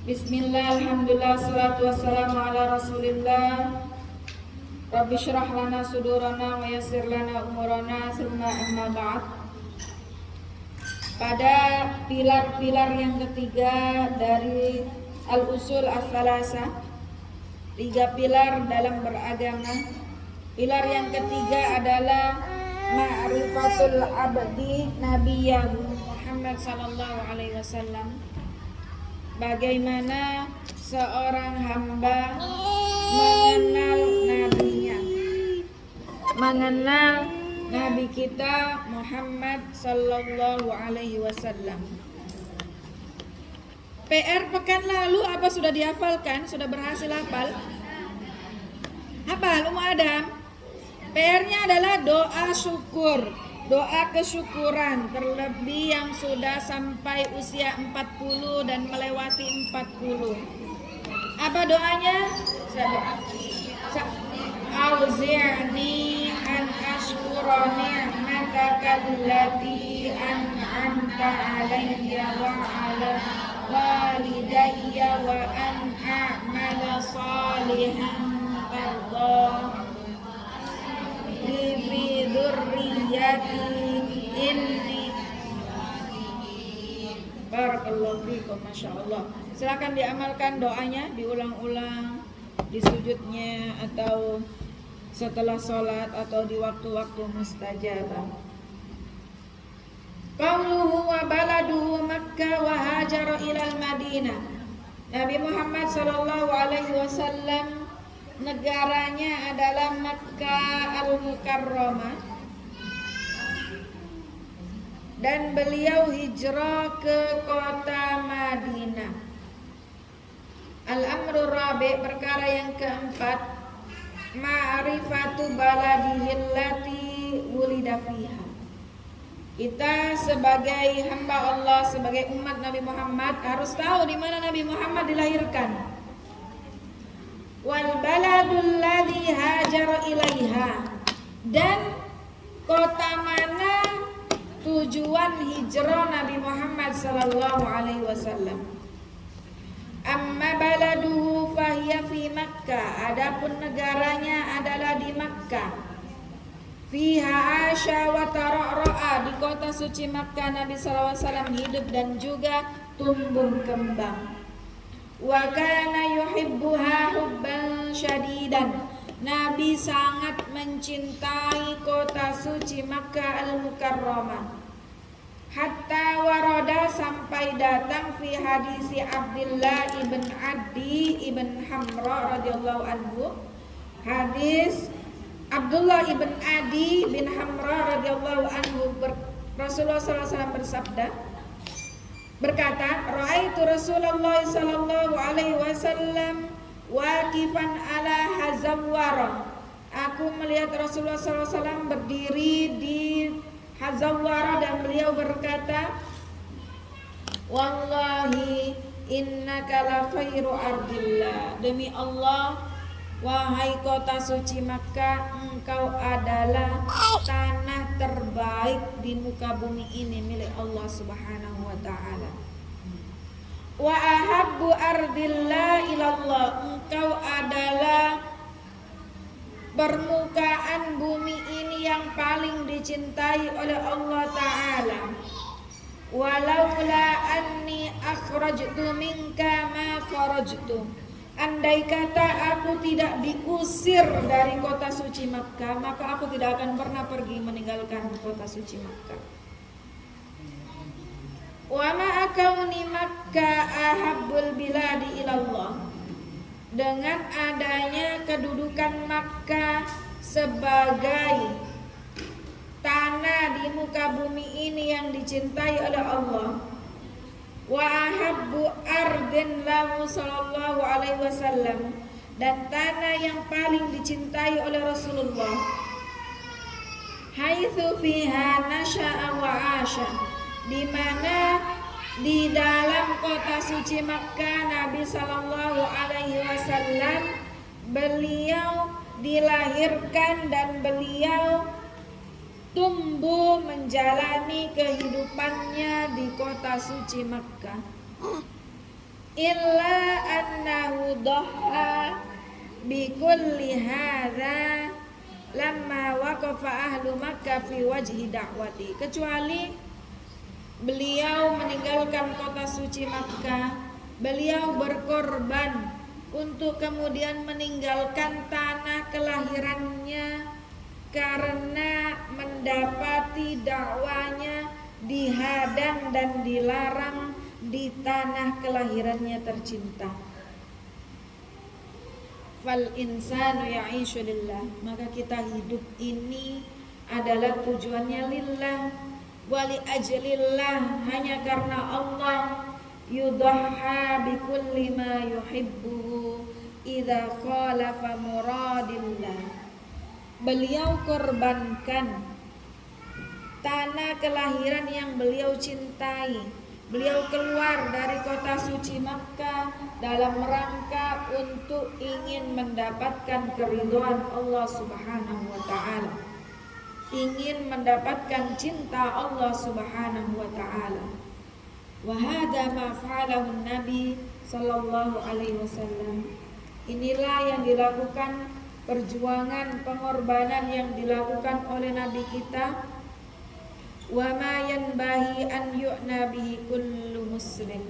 Bismillah, alhamdulillah, salatu wassalamu ala rasulillah. Rabbi syrah lana sudurana wa yassir lana umurana, summa amma ba'd. Pada pilar-pilar yang ketiga dari al-usul as-salasa, 3 pilar dalam beragama. Pilar yang ketiga adalah ma'rifatul abdi nabiyahu Muhammad sallallahu alaihi wasallam. Bagaimana seorang hamba mengenal nabinya, mengenal nabi kita Muhammad sallallahu alaihi wasallam. PR pekan lalu apa sudah dihafalkan? Sudah berhasil hafal? Hafal Ummu Adam? PR-nya adalah doa syukur, doa kesyukuran, terlebih yang sudah sampai usia 40 dan melewati 40. Apa doanya? Auzi'ni an ashkura ni'mataka allati an'amta 'alayya wa 'ala walidayya wa an a'mala salihan tardah fi dzurriyyati inni. Barakallahu fikum, masyaallah. Silakan diamalkan doanya, diulang-ulang di sujudnya atau setelah sholat atau di waktu-waktu mustajabah. Qauluhu wa baladuhu Makkah wa hajara ilal Madinah. Nabi Muhammad sallallahu alaihi wasallam negaranya adalah Makkah al-Mukarramah dan beliau hijrah ke kota Madinah. Al-amru rabi', perkara yang keempat, ma'rifatu baladihi allati wulida fiha. Kita sebagai hamba Allah, sebagai umat Nabi Muhammad harus tahu di mana Nabi Muhammad dilahirkan. Wal baladul ladzi hajara ilaiha, dan kota mana tujuan hijrah Nabi Muhammad sallallahu alaihi wasallam. Amma baladuhu fahiya fi Makkah, adapun negaranya adalah di Makkah. Fiha asya wa tara'ra'a, di kota suci Makkah Nabi sallallahu alaihi wasallam hidup dan juga tumbuh kembang. Wa kana yuhibbuha hubban syadidan, Nabi sangat mencintai kota suci Makkah al-Mukarramah. Hatta warada, sampai datang fi hadisi Abdullah ibn Adi ibn Hamra radhiyallahu anhu. Hadis Abdullah ibn Adi bin Hamra radhiyallahu anhu, Rasulullah sallallahu alaihi wasallam bersabda, berkata, ra'aitu Rasulullah sallallahu alaihi wasallam waqifan ala Hazawwara. Aku melihat Rasulullah sallallahu alaihi wasallam berdiri di Hazawwara dan beliau berkata, wallahi innaka la khairu ardillah, demi Allah, wahai kota suci Makkah, engkau adalah tanah terbaik di muka bumi ini milik Allah Subhanahu wa taala. Wa ahabbu ardillah ilallah, engkau adalah permukaan bumi ini yang paling dicintai oleh Allah taala. Walaula anni akhrajtu minka ma kharajtu, andai kata aku tidak diusir dari kota suci Makkah, maka aku tidak akan pernah pergi meninggalkan kota suci Makkah. Wa ma akauni Makkah ahabbul biladi ilallah, dengan adanya kedudukan Makkah sebagai tanah di muka bumi ini yang dicintai oleh Allah. Wa ahabbu ardin lahu sallallahu alaihi wasallam, dan tanah yang paling dicintai oleh Rasulullah. Haitsu fiha nasha'a wa 'asha, di mana di dalam kota suci Makkah Nabi sallallahu alaihi wasallam beliau dilahirkan dan beliau tumbuh menjalani kehidupannya di kota suci Makkah. Illa annahu dhaha bi kulli hadza lamma waqafa ahlu Makkah fi wajhi da'wati, kecuali beliau meninggalkan kota suci Makkah, beliau berkorban untuk kemudian meninggalkan tanah kelahirannya karena mendapati dakwanya dihadang dan dilarang di tanah kelahirannya tercinta. Fal insanu ya'ishu lillah, maka kita hidup ini adalah tujuannya lillah, wali ajlillah, hanya karena Allah. Yudhha bikulli ma yuhibbu idza khalafa muradillah, beliau korbankan tanah kelahiran yang beliau cintai. Beliau keluar dari kota suci Makkah dalam rangka untuk ingin mendapatkan keridhaan Allah Subhanahu wa taala, ingin mendapatkan cinta Allah Subhanahu wa taala. Wa hadza ma fa'alahu Nabi sallallahu alaihi wasallam. Inilah yang dilakukan, perjuangan, pengorbanan yang dilakukan oleh Nabi kita. Wa ma yanbahi an yu'na bihi kullu muslim,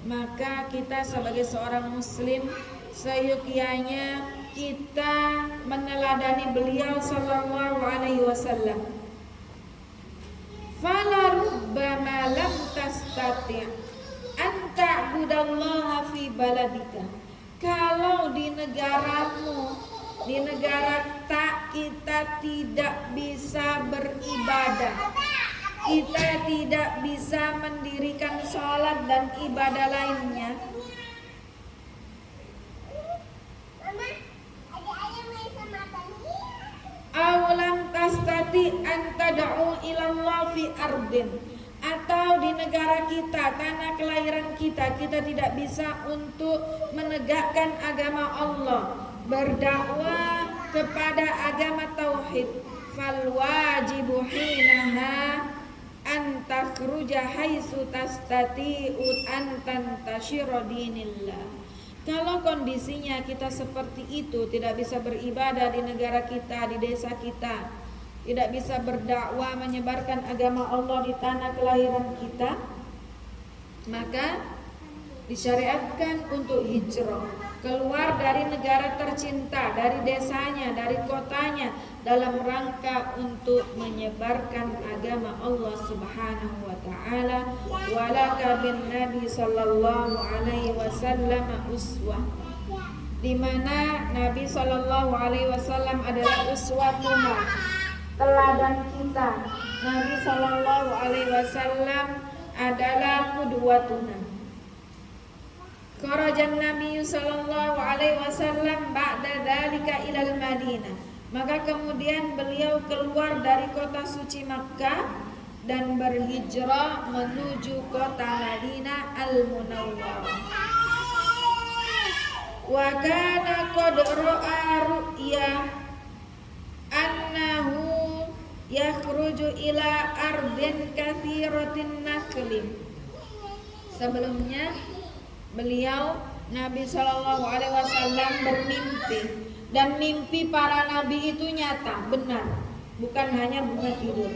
maka kita sebagai seorang muslim seyogyanya kita meneladani beliau sallallahu alaihi wasallam. Fala rubbama lam tastati' an ta'budallaha fi baladika, kalau di negaramu, di negara kita tidak bisa beribadah, kita tidak bisa mendirikan sholat dan ibadah lainnya, awalam tastati an tad'u ilallah fi ardin, atau di negara kita, tanah kelahiran kita, kita tidak bisa untuk menegakkan agama Allah, berdakwah kepada agama tauhid. Fal wajibu hinaha an takhruja haitsu tastati'u an tantashira dinillah. Kalau kondisinya kita seperti itu, tidak bisa beribadah di negara kita, di desa kita, tidak bisa berdakwah menyebarkan agama Allah di tanah kelahiran kita, maka disyariatkan untuk hijrah, keluar dari negara tercinta, dari desanya, dari kotanya, dalam rangka untuk menyebarkan agama Allah Subhanahu wa taala. Walaka bin Nabi sallallahu alaihi wasallam uswah, di mana Nabi sallallahu alaihi wasallam adalah uswatuna, teladan kita. Nabi sallallahu alaihi wasallam adalah qudwatuna. Kharajan Nabi sallallahu alaihi wasallam ba'da dzalika ilal Madinah, maka kemudian beliau keluar dari kota suci Makkah dan berhijrah menuju kota Madinah al-Munawwarah. Wa kana qad ra'a ru'ya annahu yakhruju ila ardin katsiratin nakhli. Sebelumnya beliau Nabi sallallahu alaihi wasallam bermimpi, dan mimpi para nabi itu nyata, benar, bukan hanya bunga tidur.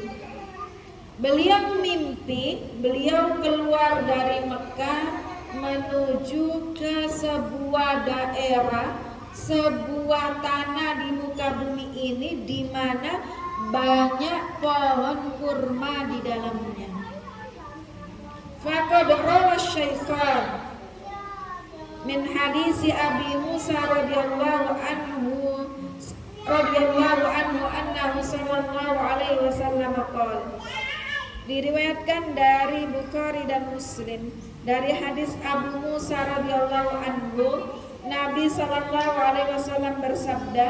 Beliau mimpi, beliau keluar dari Mekah menuju ke sebuah daerah, sebuah tanah di muka bumi ini di mana banyak pohon kurma di dalamnya. Faqad rawa Syaikhan min hadisi Abi Musa radhiyallahu anhu annahu sallallahu alaihi wasallam qala, diriwayatkan dari Bukhari dan Muslim dari hadis Abu Musa radhiyallahu anhu, Nabi sallallahu alaihi wasallam bersabda,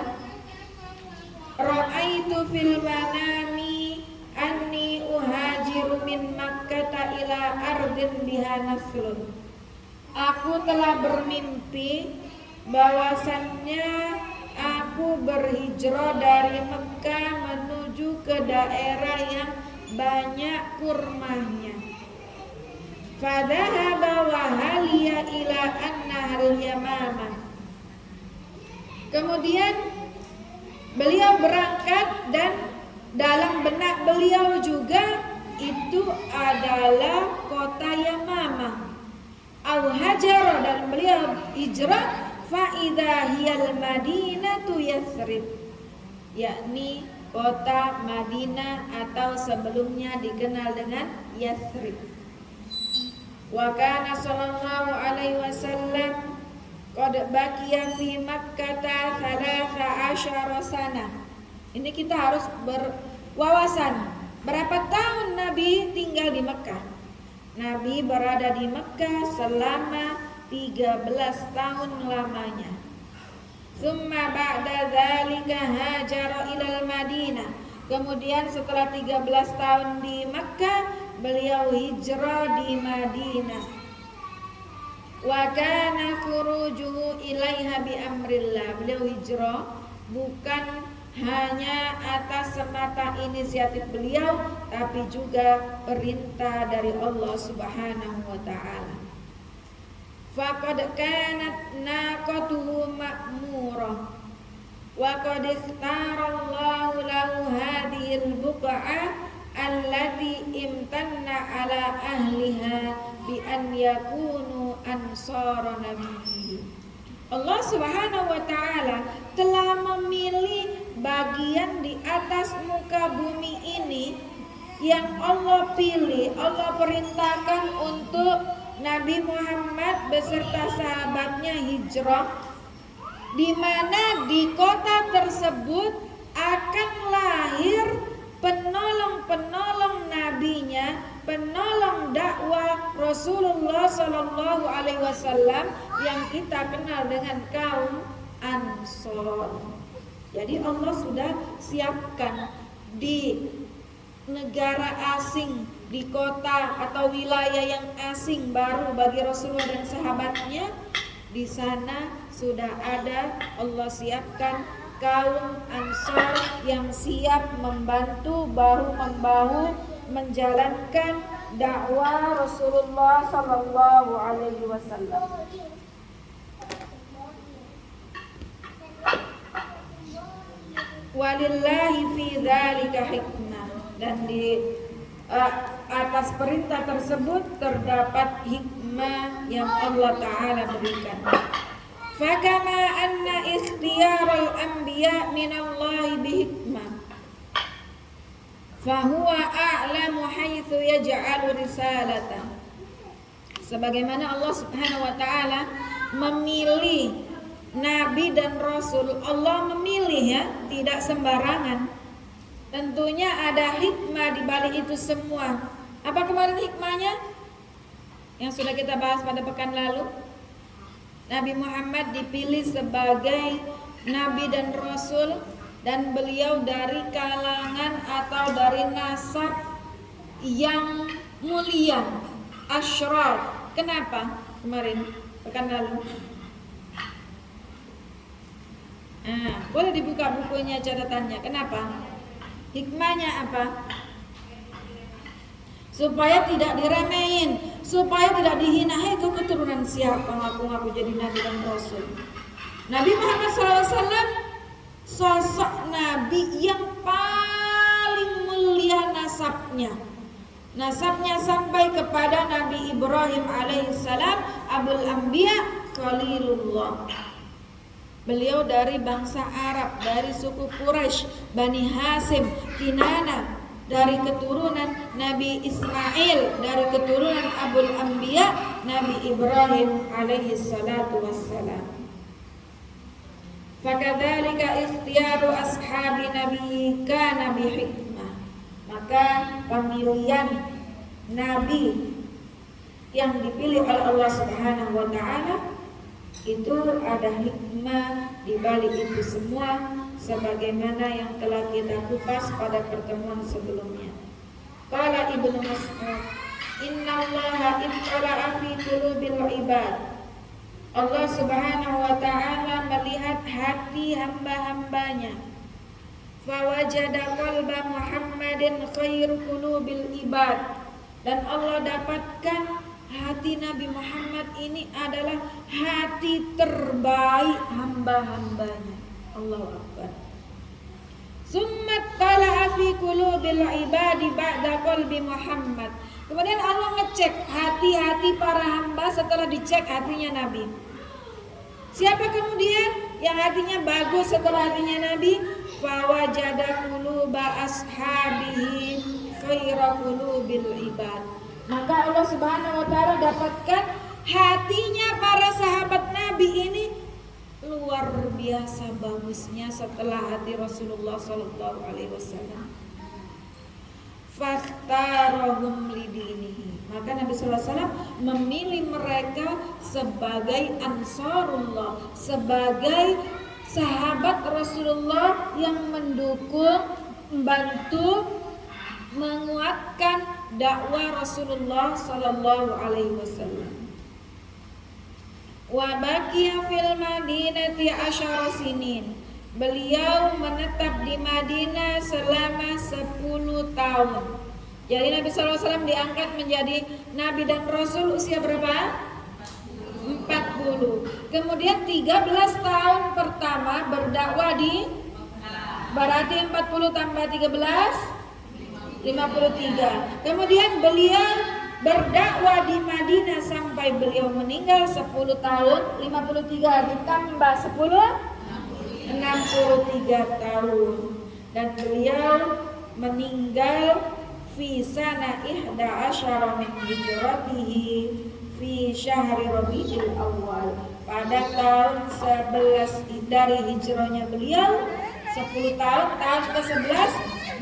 ra'aitu fil manami anni uhajiru min Makkah ila ardin biha nakhlun. Aku telah bermimpi bahwasannya aku berhijrah dari Mekah menuju ke daerah yang banyak kurmanya. Fadhahaba wa haliya ila annaha Al-Yamamah. Kemudian beliau berangkat dan dalam benak beliau juga itu adalah kota Yamamah. Au hajara, dan beliau hijrah, fa idza hiyal Madinatu Yathrib, yakni kota Madinah atau sebelumnya dikenal dengan Yathrib. Wa kana sallallahu alaihi wasallam qad baqiya fi Makkah 13 sana. Ini kita harus berwawasan berapa tahun Nabi tinggal di Mekah. Nabi berada di Mekah selama 13 tahun lamanya. Tsumma ba'da dzalika hajara ilal Madinah. Kemudian setelah 13 tahun di Mekah, beliau hijrah di Madinah. Wa kana khurujuhu ilaiha bi amrillah. Beliau hijrah bukan hanya atas semata inisiatif beliau, tapi juga perintah dari Allah Subhanahu wa taala. Faqad kanat naqatuhu ma'murah wa qad ikhtarallahu lahu hadhihi al-buq'ah allati imtanna ala ahliha bi an yakunu ansara nabiyyi. Allah Subhanahu wa taala telah memilih bagian di atas muka bumi ini yang Allah pilih, Allah perintahkan untuk Nabi Muhammad beserta sahabatnya hijrah, di mana di kota tersebut akan lahir penolong-penolong nabinya, penolong dakwah Rasulullah Sallallahu Alaihi Wasallam yang kita kenal dengan kaum Ansor. Jadi Allah sudah siapkan di negara asing, di kota atau wilayah yang asing baru bagi Rasulullah dan sahabatnya, di sana sudah ada, Allah siapkan kaum Ansor yang siap membantu bahu-membahu menjalankan dakwah Rasulullah Sallallahu Alaihi Wasallam. Walillahi fi dzalika hikmah, dan di atas perintah tersebut terdapat hikmah yang Allah Ta'ala berikan. Fakama anna ikhtiyarul anbiya minallahi bihikmah, fahuwa a'lamu haitsu yaj'alu risalata. Sebagaimana Allah Subhanahu wa taala memilih nabi dan rasul, Allah memilih ya, tidak sembarangan. Tentunya ada hikmah di balik itu semua. Apa kemarin hikmahnya? Yang sudah kita bahas pada pekan lalu. Nabi Muhammad dipilih sebagai nabi dan rasul, dan beliau dari kalangan atau dari nasab yang mulia, asyraf. Kenapa? Kemarin pekan lalu. Boleh dibuka bukunya, catatannya. Kenapa? Hikmahnya apa? Supaya tidak diremehin, supaya tidak dihina. Hei, kau keturunan siapa ngaku-ngaku jadi nabi dan rasul? Nabi Muhammad SAW sosok nabi yang paling mulia nasabnya. Nasabnya sampai kepada Nabi Ibrahim alaihissalam, Abul Anbiya, Khalilullah. Beliau dari bangsa Arab, dari suku Quraisy, Bani Hasim, Kinana, dari keturunan Nabi Ismail, dari keturunan Abul Anbiya, Nabi Ibrahim alaihi salatu wassalam. Fakadzalika ikhtiyaru ashabi nabi kana bihikmah. Maka pemilihan nabi yang dipilih oleh Allah Subhanahu wa taala itu ada hikmah di balik itu semua, sebagaimana yang telah kita kupas pada pertemuan sebelumnya. Qala Ibnu Mas'ud, innallaha ittala'a fi qulubil ibad. Allah Subhanahu wa taala melihat hati hamba-hambanya. Fawajada qalba Muhammadin khairu qulubil ibad. Dan Allah dapatkan hati Nabi Muhammad ini adalah hati terbaik hamba-hambanya. Allahu Akbar. Summat tala'a fi qulubil ibadi ba'da qalbi Muhammad. Kemudian Allah ngecek hati-hati para hamba setelah dicek hatinya Nabi. Siapa kemudian yang hatinya bagus setelah hatinya Nabi? Fawajada quluba ashabihi khaira qulubil ibad. Maka Allah Subhanahu wa taala dapatkan hatinya para sahabat Nabi ini luar biasa bagusnya setelah hati Rasulullah sallallahu alaihi wasallam. Fakhtarahum lidinihi. Maka Nabi sallallahu alaihi wasallam memilih mereka sebagai ansarullah, sebagai sahabat Rasulullah yang mendukung, membantu, menguatkan dakwah Rasulullah sallallahu alaihi wasallam. Wa baqiya fil Madinati asyara sinin. Beliau menetap di Madinah selama 10 tahun. Jadi Nabi SAW diangkat menjadi Nabi dan Rasul usia berapa? 40. Kemudian 13 tahun pertama berdakwah di, berarti 40 tambah 13 53. Kemudian beliau berdakwah di Madinah sampai beliau meninggal 10 tahun. 53 ditambah 10 63 tahun. Dan beliau meninggal fi sana 11 min hijratihi fi syahri Rabiul Awal. Pada tahun 11 dari hijrahnya beliau, 10 tahun ke-11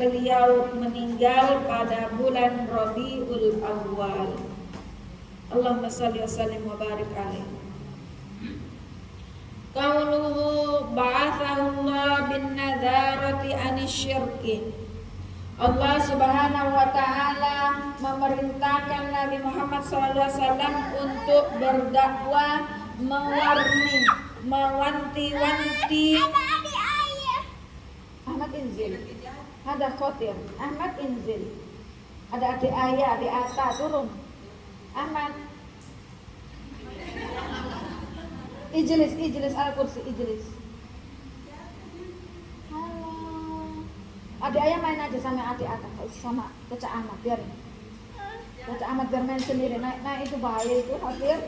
beliau meninggal pada bulan Rabiul Awal. Allahumma shalli wa sallim wa barik alaihi. Qauluhu ba'athahu Allah bin nadharati anisyirki. Allah Subhanahu wa taala memerintahkan Nabi Muhammad SAW untuk berdakwah, mewarni, mewanti-wanti. Ahmad Inzil. Ada khotir. Ahmad Inzil. Ada adik ayah, adik Ata turun. Ahmad. Ijlis al-kursi, ijlis. Halo. Adik ayah main aja sama adik Ata, sama Caca Ahmad, biarin. Caca Ahmad biar main sendiri. Nah itu bahaya itu, hadir.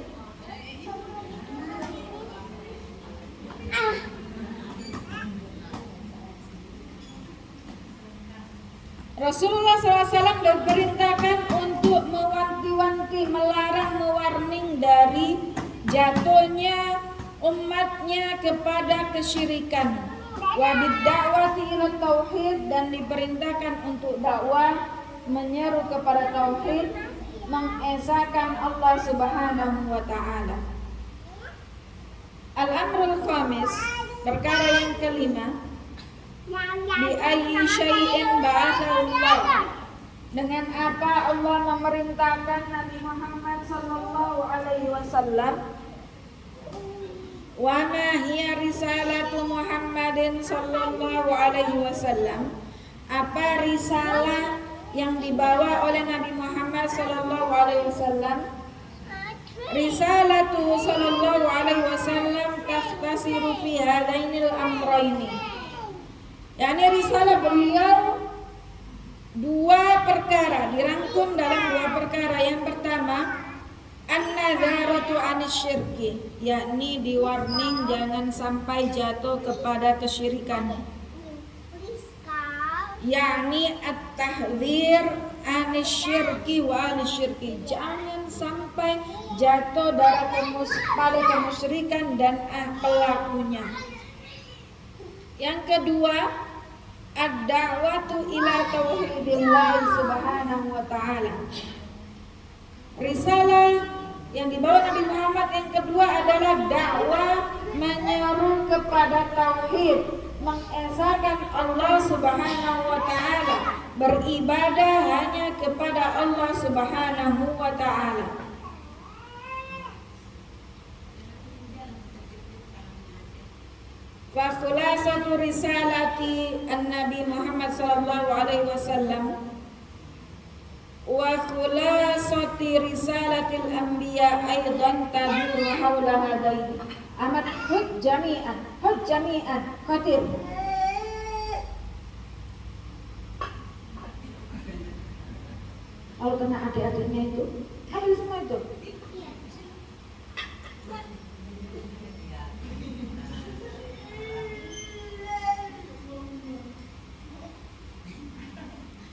Rasulullah SAW diperintahkan untuk mewanti-wanti, melarang, mewarning dari jatuhnya umatnya kepada kesyirikan. Wa bid-da'wati ila tauhid, dan diperintahkan untuk dakwah, menyeru kepada tauhid, mengesahkan Allah Subhanahu wa taala. Al-amrul khamis, perkara yang kelima, bi ayyi syai'in ba'athallah. Dengan apa Allah memerintahkan Nabi Muhammad sallallahu alaihi wasallam? Wa ma hiya risalatu Muhammadin sallallahu alaihi wasallam? Apa risalah yang dibawa oleh Nabi Muhammad sallallahu alaihi wasallam? Risalatu sallallahu alaihi wasallam takhtasiru fi hadainil amrayni. Yani risalah beliau dua perkara, dirangkum dalam dua perkara. Yang pertama, an-nadharatu anisyirki, yakni diwarning jangan sampai jatuh kepada kesyirikan. Yakni at-tahdzir anisyirki wa alisyirki, jangan sampai jatuh pada kemusyrikan dan pelakunya. Yang kedua, ad-da'watu ila tauhidillah subhanahu wa ta'ala. Risalah yang dibawa Nabi Muhammad yang kedua adalah dakwah, menyeru kepada tauhid, mengesahkan Allah Subhanahu wa taala, beribadah hanya kepada Allah Subhanahu wa taala. Fa khulasatu risalati an-Nabi Muhammad sallallahu alaihi wasallam wa khulasati risalatil anbiya aidan taduru haula hadaini. Amat hud jami'an khatir. Kalau kena adik-adiknya itu, ambil semua itu.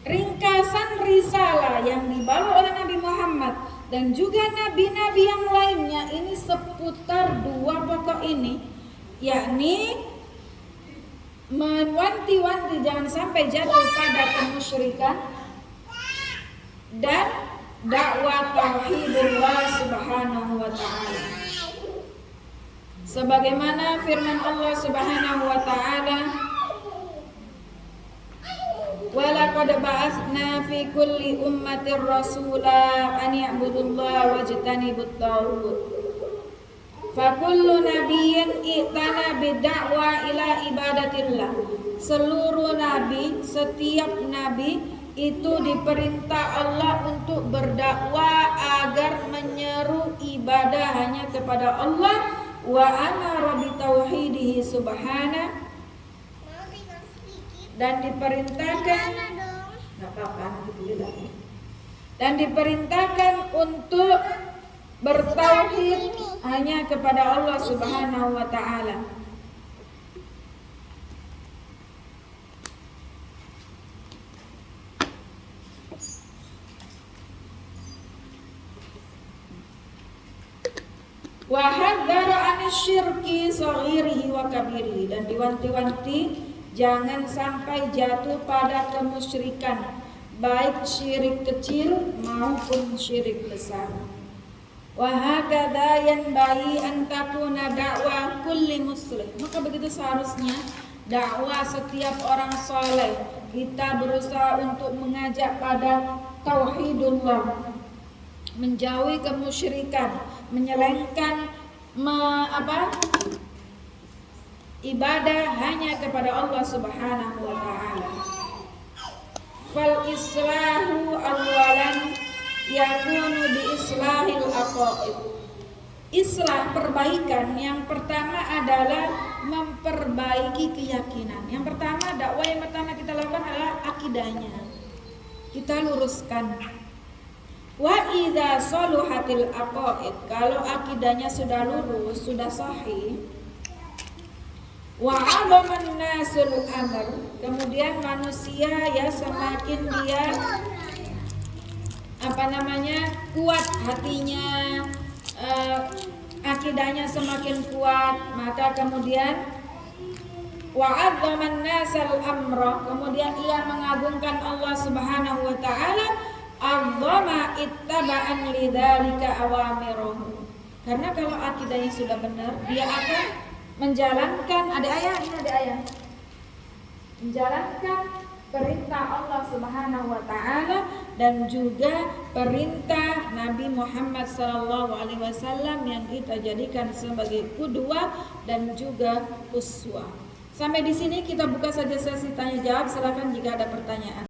Ringkasan risalah yang dibawa oleh Nabi Muhammad dan juga nabi-nabi yang lainnya ini seputar dua pokok ini, yakni mewanti-wanti jangan sampai jatuh pada kemusyrikan dan dakwah tauhidullah subhanahu wa ta'ala. Sebagaimana firman Allah subhanahu wa ta'ala, walaqad ba'atsna fi kulli ummatir rasula an ya'budullaha wajtanibut taghut. Fa kullu nabiyyin i'tana bid'wa ila ibadatillah. Seluruh nabi, setiap nabi itu diperintah Allah untuk berdakwah agar menyeru ibadah hanya kepada Allah wa amara bi tauhidihi subhana, dan diperintahkan untuk bertauhid hanya kepada Allah subhanahu wa ta'ala. Wa hadzara anisyirki saghirihi wa kabirihi, dan diwanti-wanti jangan sampai jatuh pada kemusyrikan, baik syirik kecil maupun syirik besar. Wa hakadha yanbaghi an takuna da'wah kulli muslim. Maka begitu seharusnya dakwah setiap orang soleh. Kita berusaha untuk mengajak pada tauhidullah, menjauhi kemusyrikan, menyelengkan ibadah hanya kepada Allah subhanahu wa ta'ala. Fal islahu awalan yakunu bi islahil aqaid. Islah, perbaikan, yang pertama adalah memperbaiki keyakinan. Yang pertama, dakwah yang pertama kita lakukan adalah akidahnya, kita luruskan. Wa idza saluhatil aqaid, kalau akidahnya sudah lurus, sudah sahih, wa 'adhaman nasul amr, kemudian manusia ya semakin dia kuat hatinya, akidahnya semakin kuat, maka kemudian wa 'adhaman nasul amra, kemudian ia mengagungkan Allah subhanahu wa ta'ala, adzama ittaba'an lidzalika awamiruhu. Karena kalau akidahnya sudah benar, dia akan menjalankan menjalankan perintah Allah subhanahu wa ta'ala dan juga perintah Nabi Muhammad sallallahu alaihi wasallam yang kita jadikan sebagai qudwah dan juga uswah. Sampai di sini kita buka saja sesi tanya jawab. Silakan jika ada pertanyaan.